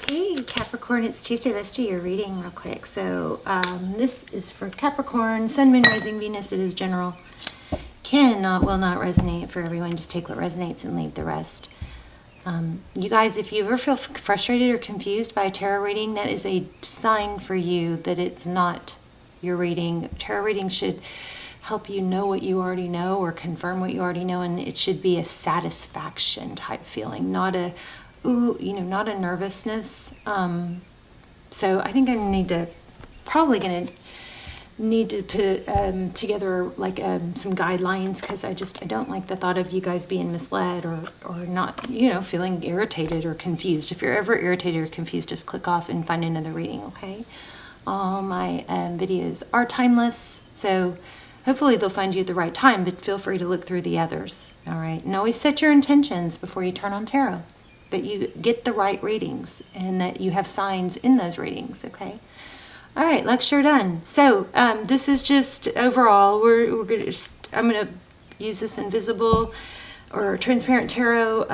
Hey Capricorn, it's Tuesday. Let's do your reading real quick. So this is for Capricorn, Sun, Moon, Rising, Venus. It is general. Will not resonate for everyone. Just take what resonates and leave the rest. You guys, if you ever feel frustrated or confused by a tarot reading, that is a sign for you that it's not your reading. Tarot reading should help you know what you already know or confirm what you already know, and it should be a satisfaction type feeling, not a not a nervousness. So I think I'm probably gonna need to put together like some guidelines, because I don't like the thought of you guys being misled or not, feeling irritated or confused. If you're ever irritated or confused, just click off and find another reading, okay? All my videos are timeless, so hopefully they'll find you at the right time, but feel free to look through the others, all right? And always set your intentions before you turn on tarot, that you get the right readings and that you have signs in those readings, okay? All right, lecture done. So this is just overall, I'm gonna use this invisible or transparent tarot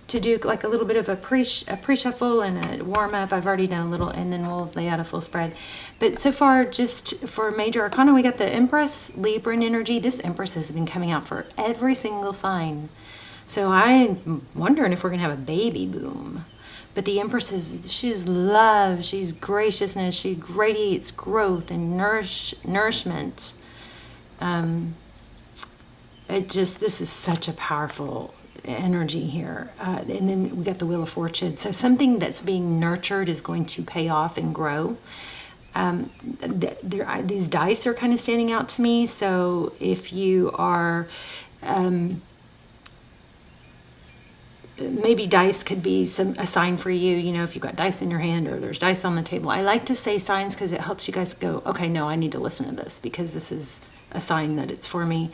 to do like a little bit of a pre-shuffle and a warm-up. I've already done a little, and then we'll lay out a full spread. But so far, just for major arcana, we got the Empress, Libran energy. This Empress has been coming out for every single sign. So I'm wondering if we're going to have a baby boom. But the Empress she's love, she's graciousness, she radiates growth and nourishment. This is such a powerful energy here. And then we got the Wheel of Fortune. So something that's being nurtured is going to pay off and grow. These dice are kind of standing out to me. So if you are... maybe dice could be a sign for you, if you've got dice in your hand or there's dice on the table. I like to say signs because it helps you guys go, okay, no, I need to listen to this because this is a sign that it's for me.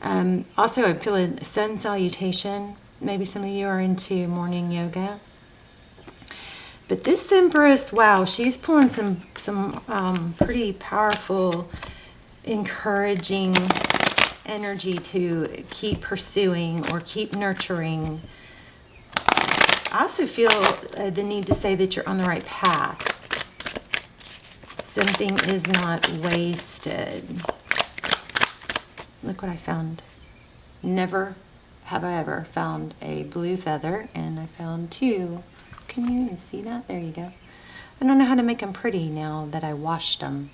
Also, I'm feeling sun salutation. Maybe some of you are into morning yoga. But this Empress, wow, she's pulling some pretty powerful, encouraging energy to keep pursuing or keep nurturing. I also feel the need to say that you're on the right path. Something is not wasted. Look what I found. Never have I ever found a blue feather, and I found two. Can you even see that? There you go. I don't know how to make them pretty now that I washed them.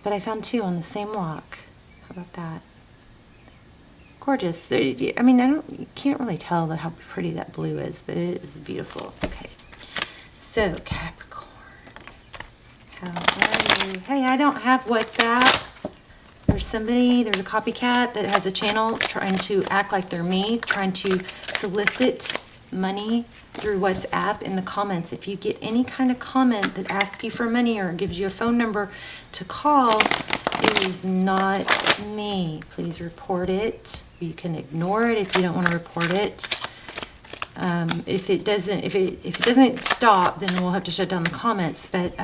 But I found two on the same walk. How about that? Gorgeous. I mean, you can't really tell how pretty that blue is, but it is beautiful. Okay. So, Capricorn, how are you? Hey, I don't have WhatsApp. There's a copycat that has a channel trying to act like they're me, trying to solicit money through WhatsApp in the comments. If you get any kind of comment that asks you for money or gives you a phone number to call, it is not me. Please report it. You can ignore it if you don't want to report it. If it doesn't stop, then we'll have to shut down the comments. But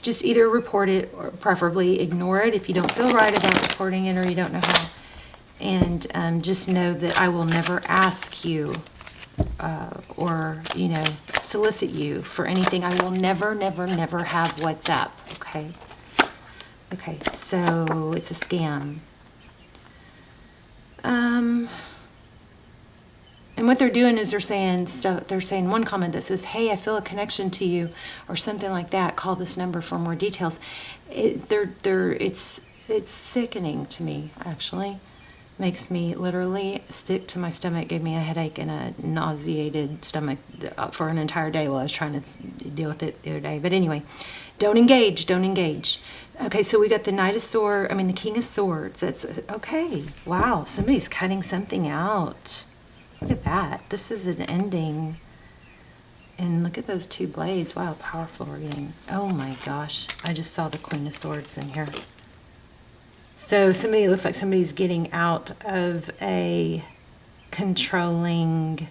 just either report it or preferably ignore it if you don't feel right about reporting it or you don't know how. And just know that I will never ask you or solicit you for anything. I will never have WhatsApp. Okay, so it's a scam. And what they're doing is they're saying one comment that says, hey, I feel a connection to you, or something like that. Call this number for more details. It's sickening to me, actually. Makes me literally stick to my stomach. Gave me a headache and a nauseated stomach for an entire day while I was trying to deal with it the other day. But anyway, don't engage. Okay, so we got the the King of Swords. That's okay. Wow, somebody's cutting something out. Look at that. This is an ending. And look at those two blades. Wow, powerful reading. Oh my gosh, I just saw the Queen of Swords in here. So it looks like somebody's getting out of a controlling,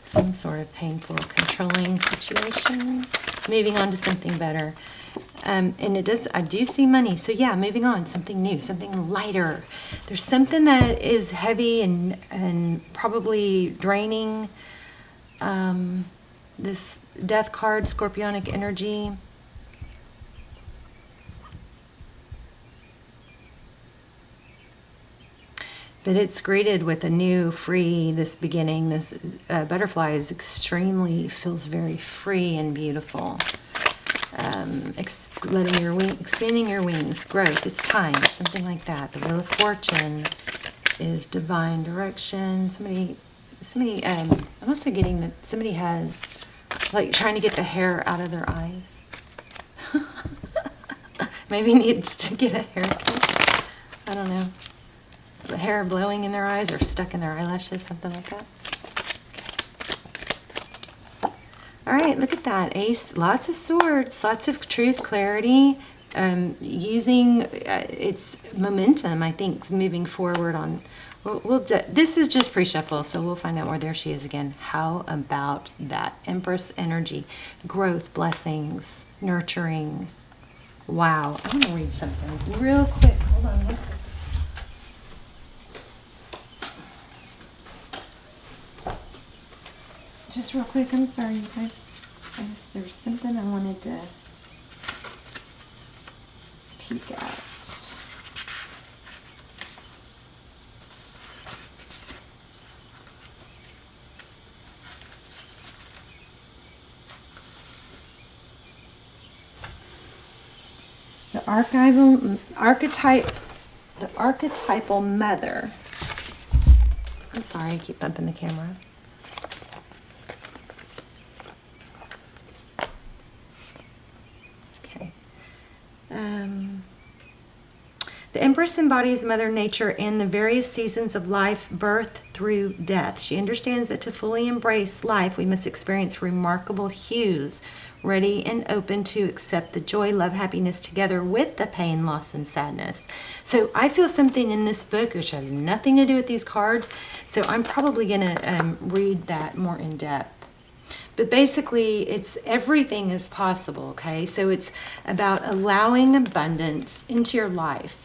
some sort of painful controlling situation, moving on to something better. And I do see money. So yeah, moving on, something new, something lighter. There's something that is heavy and probably draining. This death card, scorpionic energy. But it's greeted with a new, free, this beginning. This butterfly is feels very free and beautiful. Expanding your wings, growth, it's time, something like that. The Wheel of Fortune is divine direction. I'm also getting that somebody has, like, trying to get the hair out of their eyes. Maybe needs to get a haircut. I don't know. The hair blowing in their eyes or stuck in their eyelashes, something like that. All right, look at that. Ace, lots of swords, lots of truth, clarity, using its momentum, I think, moving forward on. This is just pre-shuffle, so we'll find out more. There she is again. How about that? Empress energy, growth, blessings, nurturing. Wow. I'm going to read something real quick. Hold on one second. Just real quick, I'm sorry, you guys. There's something I wanted to peek at. The archetypal mother. I'm sorry, I keep bumping the camera. The Empress embodies Mother Nature in the various seasons of life, birth through death. She understands that to fully embrace life, we must experience remarkable hues, ready and open to accept the joy, love, happiness together with the pain, loss, and sadness. So I feel something in this book which has nothing to do with these cards, so I'm probably going to read that more in depth. But basically, it's everything is possible, okay? So it's about allowing abundance into your life.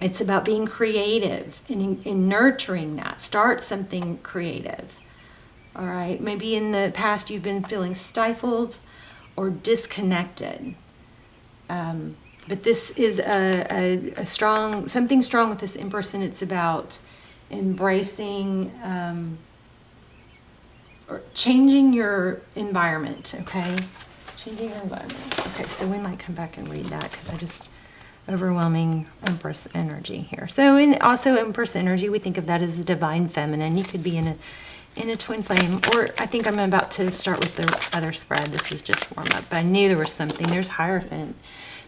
It's about being creative and in nurturing that. Start something creative, all right? Maybe in the past you've been feeling stifled or disconnected. But this is something strong with this Empress, and it's about embracing or changing your environment, okay? Changing your environment. Okay, so we might come back and read that because I just overwhelming Empress energy here. So in also Empress energy, we think of that as the divine feminine. You could be in a twin flame, or I think I'm about to start with the other spread. This is just warm up, but I knew there was something. There's Hierophant.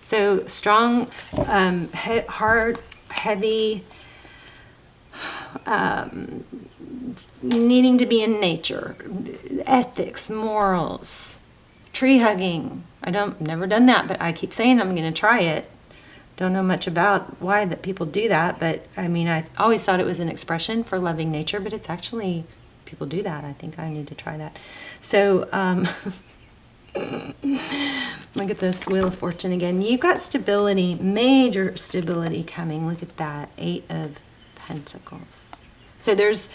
So strong, hard, heavy, needing to be in nature, ethics, morals, tree hugging. Never done that, but I keep saying I'm going to try it. Don't know much about why that people do that, but I mean, I always thought it was an expression for loving nature, but it's actually, people do that. I think I need to try that. So, look at this Wheel of Fortune again. You've got stability, major stability coming. Look at that, 8 of Pentacles. So there's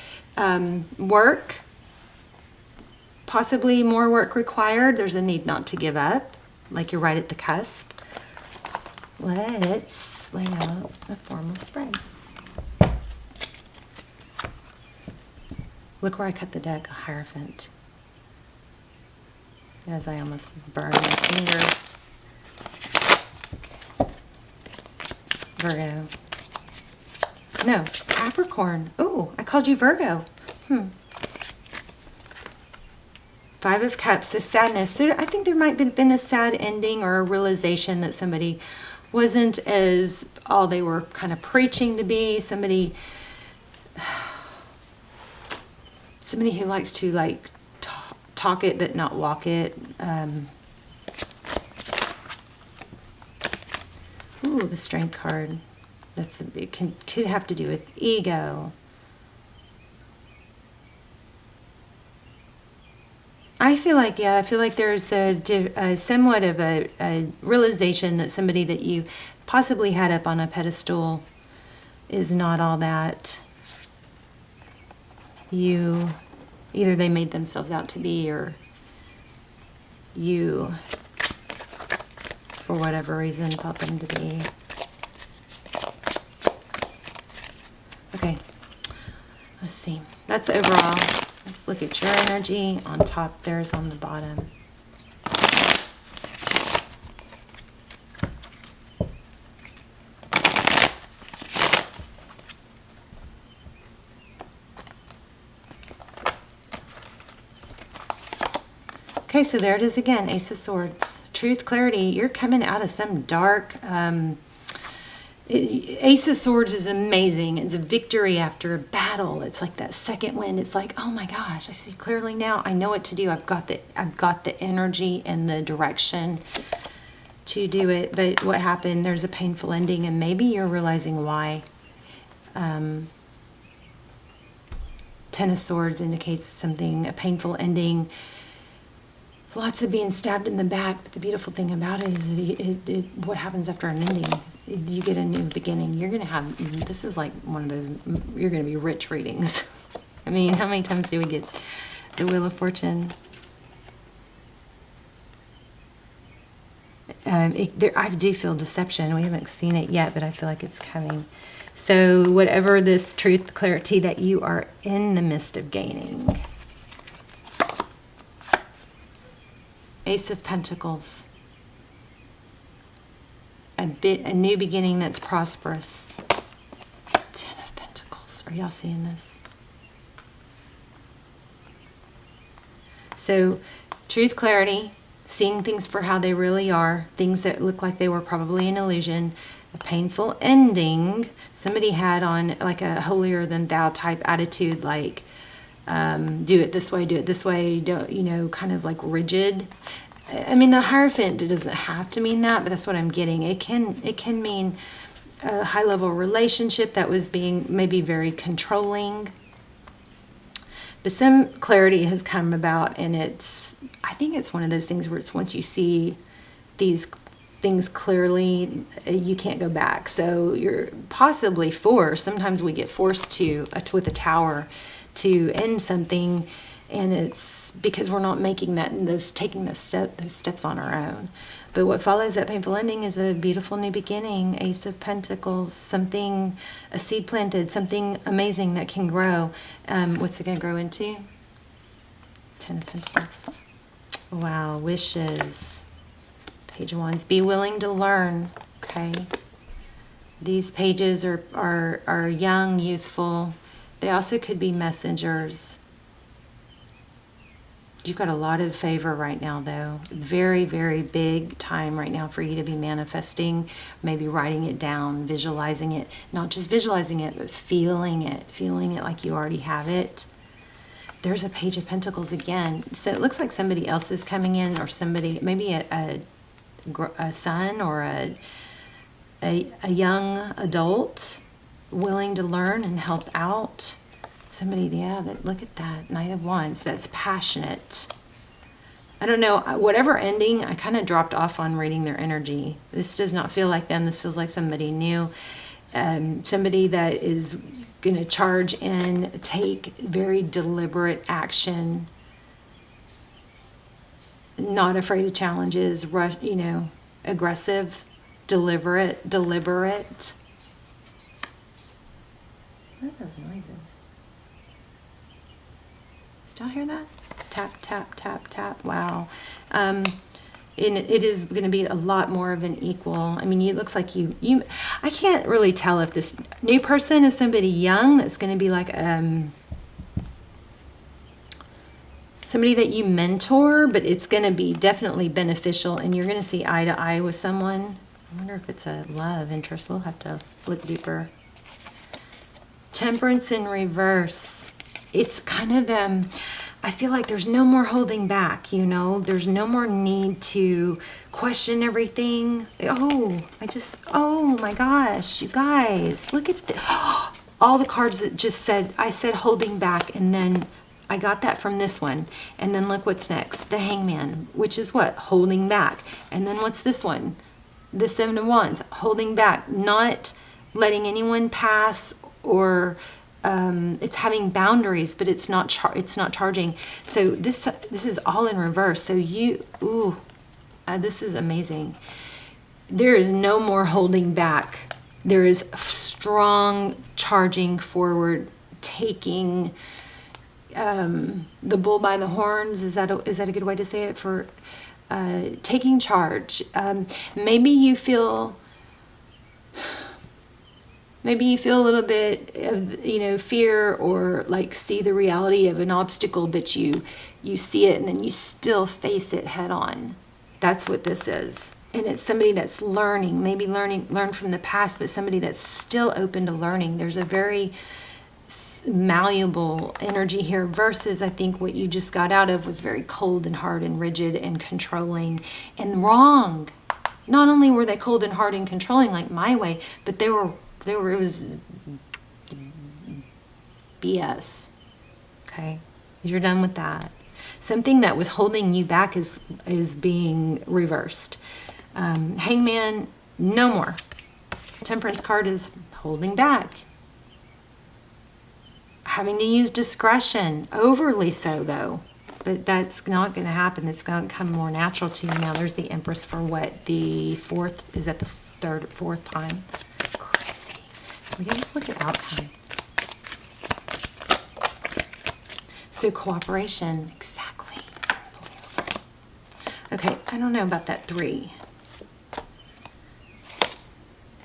work, possibly more work required. There's a need not to give up, like you're right at the cusp. Let's lay out a formal spread. Look where I cut the deck, a Hierophant. As I almost burned my finger. Okay. Virgo. No, Capricorn. Oh, I called you Virgo. 5 of Cups, so sadness. I think there might have been a sad ending or a realization that somebody wasn't as all they were kind of preaching to be. Somebody who likes to like talk it but not walk it. Ooh, the Strength card. It could have to do with ego. I feel like there's somewhat of a realization that somebody that you possibly had up on a pedestal is not all that you Either they made themselves out to be, or you, for whatever reason, thought them to be. Okay, let's see. That's overall. Let's look at your energy on top. Theirs on the bottom. Okay, so there it is again, Ace of Swords. Truth, clarity, you're coming out of some dark... Ace of Swords is amazing. It's a victory after a battle. It's like that second wind. It's like, oh my gosh, I see clearly now. I know what to do. I've got the energy and the direction to do it. But what happened? There's a painful ending, and maybe you're realizing why. Ten of Swords indicates something, a painful ending. Lots of being stabbed in the back, but the beautiful thing about it is what happens after an ending. You get a new beginning. You're going to have, this is like one of those, you're going to be rich readings. I mean, how many times do we get the Wheel of Fortune? I do feel deception. We haven't seen it yet, but I feel like it's coming. So whatever this truth, clarity that you are in the midst of gaining. Ace of Pentacles. A new beginning that's prosperous. Ten of Pentacles. Are y'all seeing this? So, truth, clarity, seeing things for how they really are, things that look like they were probably an illusion, a painful ending. Somebody had on like a holier than thou type attitude, like do it this way, don't, you know, kind of like rigid. I mean, the Hierophant, it doesn't have to mean that, but that's what I'm getting. It can mean a high-level relationship that was being maybe very controlling. But some clarity has come about, and I think it's one of those things where it's once you see these things clearly, you can't go back. So you're possibly forced, sometimes we get forced to, with a Tower, to end something, and it's because we're not making taking those steps on our own. But what follows that painful ending is a beautiful new beginning. Ace of Pentacles, something, a seed planted, something amazing that can grow. What's it going to grow into? Ten of Pentacles. Wow, wishes. Page of Wands. Be willing to learn. Okay. These pages are young, youthful. They also could be messengers. You've got a lot of favor right now, though. Very, very big time right now for you to be manifesting, maybe writing it down, visualizing it. Not just visualizing it, but feeling it like you already have it. There's a Page of Pentacles again. So it looks like somebody else is coming in, or somebody, maybe a son or a young adult willing to learn and help out. Somebody, yeah, look at that, Knight of Wands, that's passionate. I don't know, whatever ending, I kind of dropped off on reading their energy. This does not feel like them. This feels like somebody new. Somebody that is going to charge in, take very deliberate action, not afraid of challenges, rush, you know, aggressive, deliberate. What are those noises? Did y'all hear that? Tap, tap, tap, tap. Wow. And it is going to be a lot more of an equal. I mean, it looks like you I can't really tell if this new person is somebody young that's going to be like somebody that you mentor, but it's going to be definitely beneficial, and you're going to see eye to eye with someone. I wonder if it's a love interest. We'll have to look deeper. Temperance in reverse. It's kind of, I feel like there's no more holding back, you know? There's no more need to question everything. Oh my gosh, you guys, look at all the cards that just said, I said holding back, and then I got that from this one. And then look what's next, the Hangman, which is what? Holding back. And then what's this one? The Seven of Wands, holding back, not letting anyone pass or it's having boundaries, but it's not charging. So this is all in reverse. So this is amazing. There is no more holding back. There is strong charging forward, taking the bull by the horns. Is that a good way to say it? For taking charge. Maybe you feel a little bit of, fear, or like see the reality of an obstacle, but you see it and then you still face it head on. That's what this is. And it's somebody that's learning, maybe learn from the past, but somebody that's still open to learning. There's a very malleable energy here, versus I think what you just got out of was very cold and hard and rigid and controlling and wrong. Not only were they cold and hard and controlling like my way, but it was BS. Okay, you're done with that. Something that was holding you back is being reversed. Hangman, no more. Temperance card is holding back. Having to use discretion, overly so though. But that's not going to happen. It's going to come more natural to you now. There's the Empress for what? The fourth? Is that the fourth time? Crazy. We can just look at outcome. So cooperation, exactly. Okay, I don't know about that 3.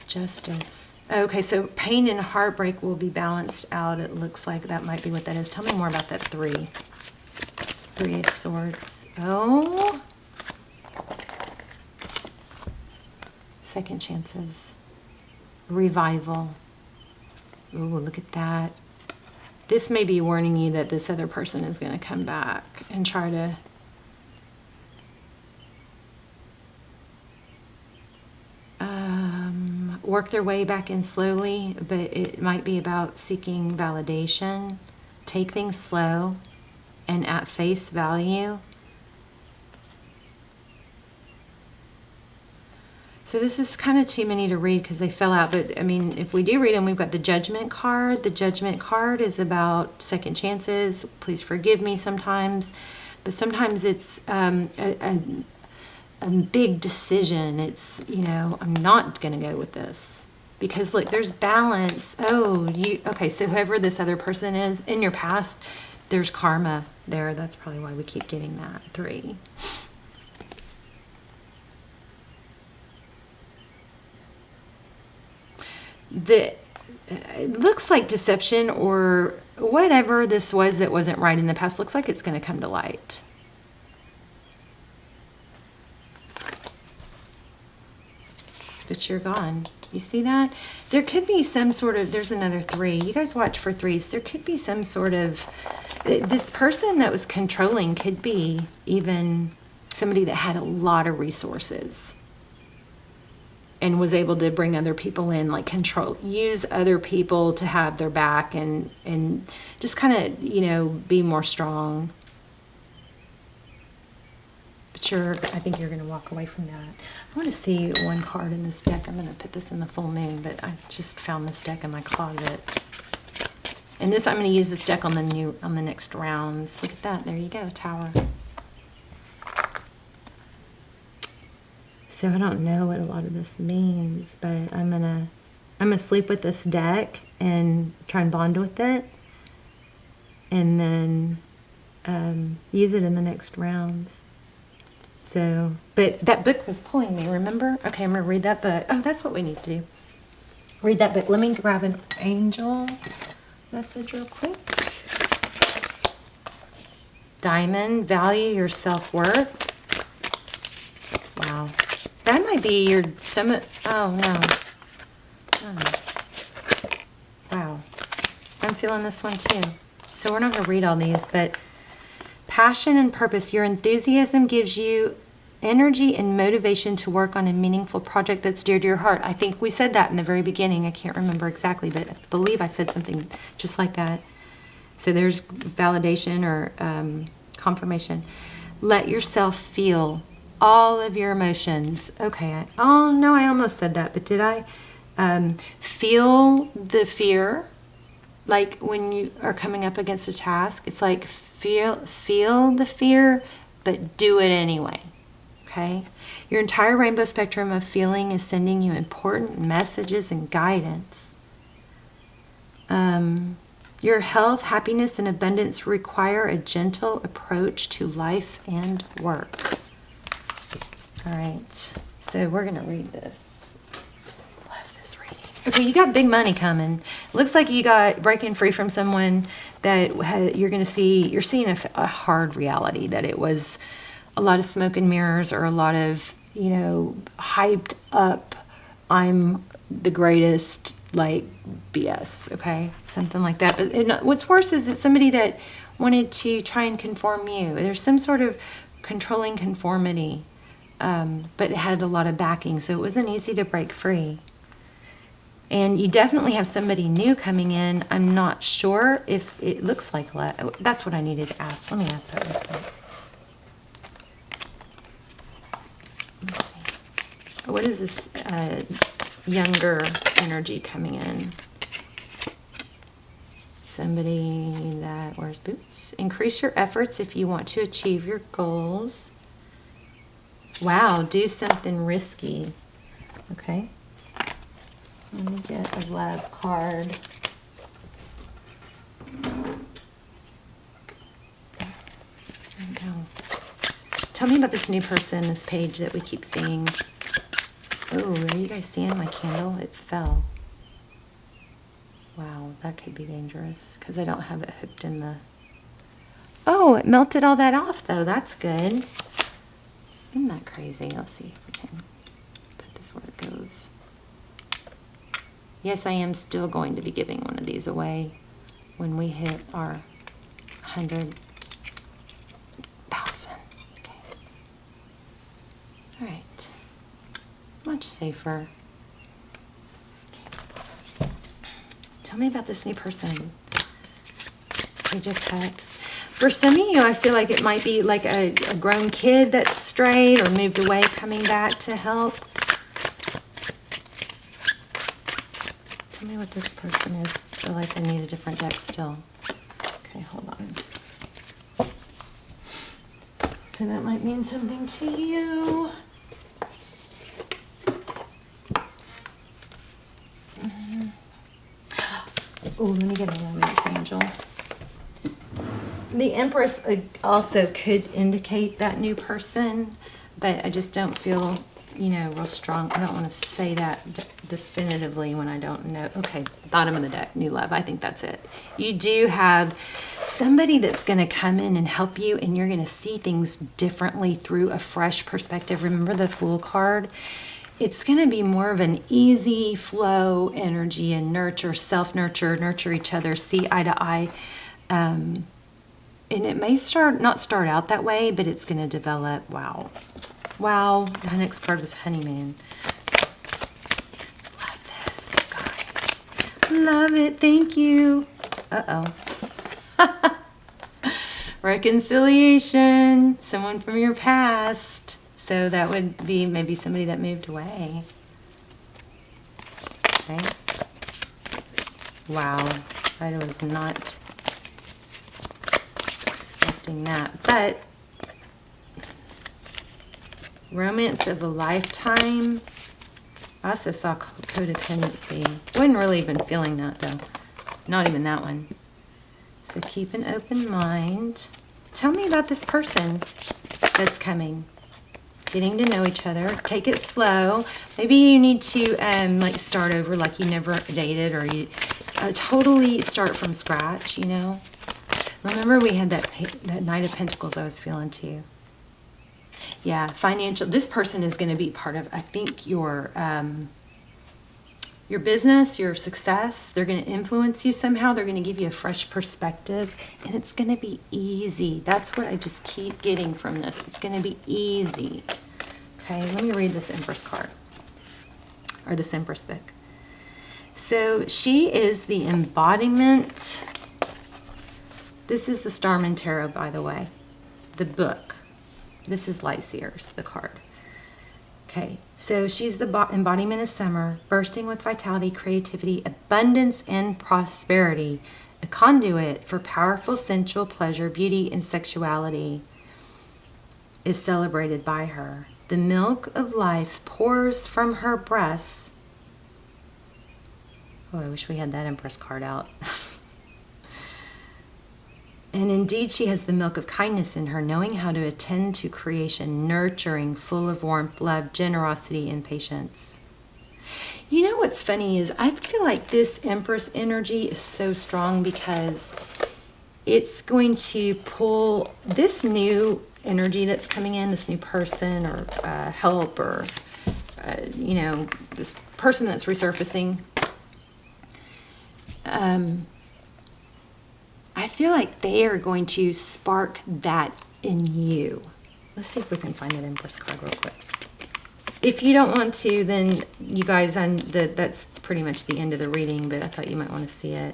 Justice. Okay, so pain and heartbreak will be balanced out. It looks like that might be what that is. Tell me more about that 3. 3 of Swords. Oh. Second chances. Revival. Oh, look at that. This may be warning you that this other person is going to come back and try to work their way back in slowly, but it might be about seeking validation. Take things slow and at face value. So this is kind of too many to read because they fell out. But I mean, if we do read them, we've got the Judgment card. The Judgment card is about second chances. Please forgive me sometimes. But sometimes it's a big decision. It's, I'm not going to go with this. Because look, there's balance. Okay, so whoever this other person is in your past, there's karma there. That's probably why we keep getting that 3. It looks like deception or whatever this was that wasn't right in the past looks like it's going to come to light. But you're gone. You see that? There could be some sort of, there's another 3. You guys watch for 3s. There could be some sort of, this person that was controlling could be even somebody that had a lot of resources and was able to bring other people in, like use other people to have their back and just kind of, be more strong. But I think you're going to walk away from that. I want to see one card in this deck. I'm going to put this in the full moon, but I just found this deck in my closet. And this, I'm going to use this deck on the next rounds. Look at that. There you go, Tower. So I don't know what a lot of this means, but I'm gonna sleep with this deck and try and bond with it, and then use it in the next rounds. So, but that book was pulling me, remember? Okay, I'm gonna read that book. Oh, that's what we need to do. Read that book. Let me grab an angel message real quick. Diamond, value your self-worth. Wow. That might be your summit. Oh, no. Oh. Wow. I'm feeling this one too. So we're not going to read all these, but passion and purpose. Your enthusiasm gives you energy and motivation to work on a meaningful project that's dear to your heart. I think we said that in the very beginning. I can't remember exactly, but I believe I said something just like that. So there's validation or confirmation. Let yourself feel all of your emotions. Okay. Oh, no, I almost said that, but did I? Feel the fear. like when you are coming up against a task, it's like feel the fear, but do it anyway. Okay? Your entire rainbow spectrum of feeling is sending you important messages and guidance. Your health, happiness, and abundance require a gentle approach to life and work. All right, so we're going to read this. Love this reading. Okay, you got big money coming. Looks like you got breaking free from someone that you're going to see. You're seeing a hard reality, that it was a lot of smoke and mirrors, or a lot of, you know, hyped up, I'm the greatest, like BS, okay? Something like that. But what's worse is it's somebody that wanted to try and conform you. There's some sort of controlling conformity, but it had a lot of backing, so it wasn't easy to break free. And you definitely have somebody new coming in. I'm not sure if it looks like that's what I needed to ask. Let me ask that real quick. Let's see. What is this younger energy coming in? Somebody that wears boots. Increase your efforts if you want to achieve your goals. Wow, do something risky. Okay. Let me get a love card. There we go. Tell me about this new person, this page that we keep seeing. Oh, are you guys seeing my candle? It fell. Wow, that could be dangerous because I don't have it hooked in the... Oh, it melted all that off though. That's good. Isn't that crazy? Let's see if we can put this where it goes. Yes, I am still going to be giving one of these away when we hit our 100,000. Okay. All right. Much safer. Okay. Tell me about this new person. Page of Cups. For some of you, I feel like it might be like a grown kid that's strayed or moved away, coming back to help. Tell me what this person is. I feel like I need a different deck still. Okay, hold on. So that might mean something to you. Oh, let me get a romance angel. The Empress also could indicate that new person, but I just don't feel, you know, real strong. I don't want to say that definitively when I don't know. Okay, bottom of the deck, new love. I think that's it. You do have somebody that's going to come in and help you, and you're going to see things differently through a fresh perspective. Remember the Fool card? It's going to be more of an easy flow energy and nurture, self-nurture, nurture each other, see eye to eye. And it may not start out that way, but it's going to develop. Wow. Wow. The next card was Honeymoon. Love this, guys. Love it. Thank you. Uh-oh. Reconciliation. Someone from your past. So that would be maybe somebody that moved away. Okay. Wow. I was not expecting that. But romance of a lifetime. I also saw codependency. Wasn't really even feeling that though. Not even that one. So keep an open mind. Tell me about this person that's coming. Getting to know each other. Take it slow. Maybe you need to like start over like you never dated, or you totally start from scratch, you know. Remember we had that Knight of Pentacles I was feeling too. Yeah, financial. This person is going to be part of, I think, your business, your success. They're going to influence you somehow. They're going to give you a fresh perspective, and it's going to be easy. That's what I just keep getting from this. It's going to be easy. Okay, let me read this Empress card, or this Empress book. So she is the embodiment. This is the Starman Tarot, by the way, the book. This is Light Seers, the card. Okay, so she's the embodiment of summer, bursting with vitality, creativity, abundance, and prosperity. A conduit for powerful sensual pleasure, beauty, and sexuality is celebrated by her. The milk of life pours from her breasts. Oh, I wish we had that Empress card out. And indeed, she has the milk of kindness in her, knowing how to attend to creation, nurturing, full of warmth, love, generosity, and patience. You know what's funny is I feel like this Empress energy is so strong because it's going to pull this new energy that's coming in, this new person or help or, this person that's resurfacing. I feel like they are going to spark that in you. Let's see if we can find that Empress card real quick. If you don't want to, then you guys, that's pretty much the end of the reading, but I thought you might want to see it.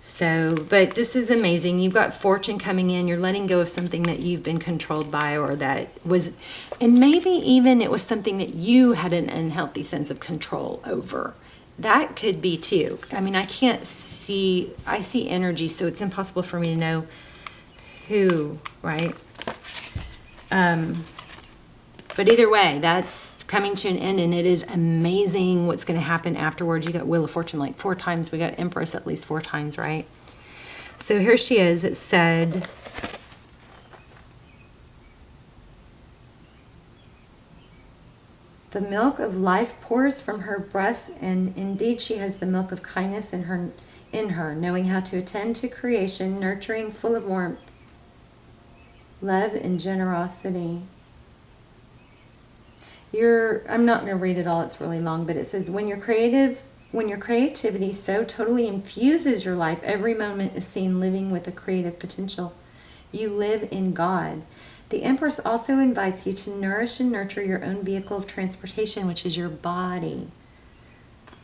So, but this is amazing. You've got fortune coming in. You're letting go of something that you've been controlled by, or that was, and maybe even it was something that you had an unhealthy sense of control over. That could be too. I mean, I see energy, so it's impossible for me to know who, right? But either way, that's coming to an end, and it is amazing what's going to happen afterwards. You got Wheel of Fortune like 4 times. We got Empress at least 4 times, right? So here she is. It said, the milk of life pours from her breasts, and indeed she has the milk of kindness in her, knowing how to attend to creation, nurturing, full of warmth, love, and generosity. I'm not going to read it all, it's really long, but it says, when your creativity so totally infuses your life, every moment is seen living with a creative potential. You live in God. The Empress also invites you to nourish and nurture your own vehicle of transportation, which is your body,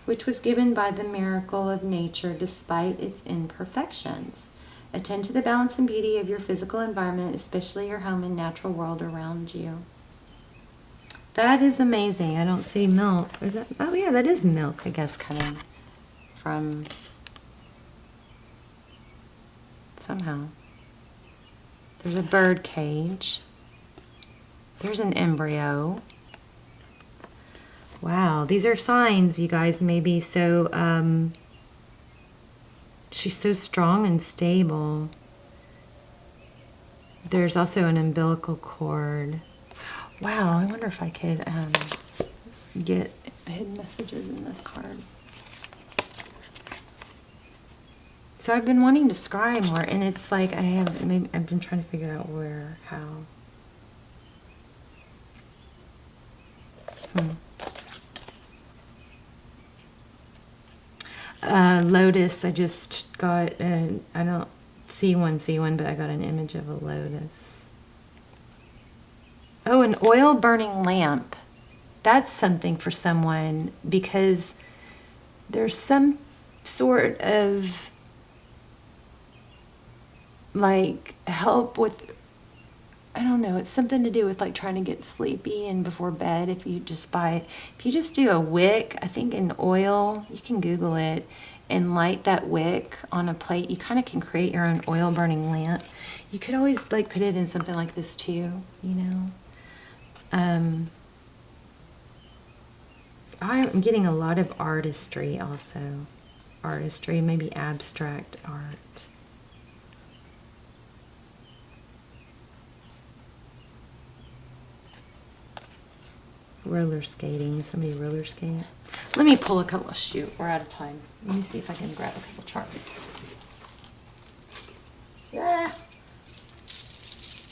which was given by the miracle of nature despite its imperfections. Attend to the balance and beauty of your physical environment, especially your home and natural world around you. That is amazing. I don't see milk. Is that? Oh yeah, that is milk, I guess, coming from somehow. There's a bird cage. There's an embryo. Wow, these are signs, you guys, maybe. So, she's so strong and stable. There's also an umbilical cord. Wow, I wonder if I could get hidden messages in this card. So I've been wanting to scry more, and it's like I've been trying to figure out where, how. Lotus, I just got, I don't see one, but I got an image of a lotus. Oh, an oil burning lamp. That's something for someone, because there's some sort of like help with, I don't know, it's something to do with like trying to get sleepy and before bed. If you just do a wick, I think in oil, you can Google it, and light that wick on a plate, you kind of can create your own oil burning lamp. You could always like put it in something like this too, you know. I'm getting a lot of artistry also. Artistry, maybe abstract art. Roller skating. Somebody roller skate. Let me pull a couple. Oh, shoot, we're out of time. Let me see if I can grab a couple charts. Yeah.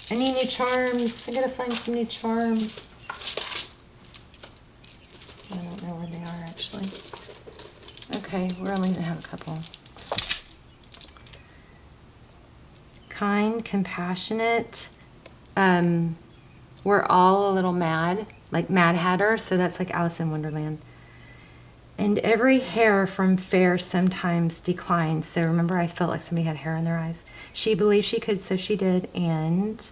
I need new charms. I gotta find some new charms. I don't know where they are actually. Okay, we're only gonna have a couple. Kind, compassionate. We're all a little mad, like Mad Hatter, so that's like Alice in Wonderland. And every hair from fair sometimes declines. So remember, I felt like somebody had hair in their eyes. She believed she could, so she did. And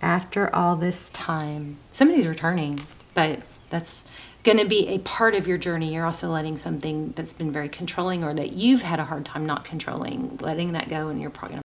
After all this time, somebody's returning, but that's going to be a part of your journey. You're also letting something that's been very controlling or that you've had a hard time not controlling, letting that go, and you're probably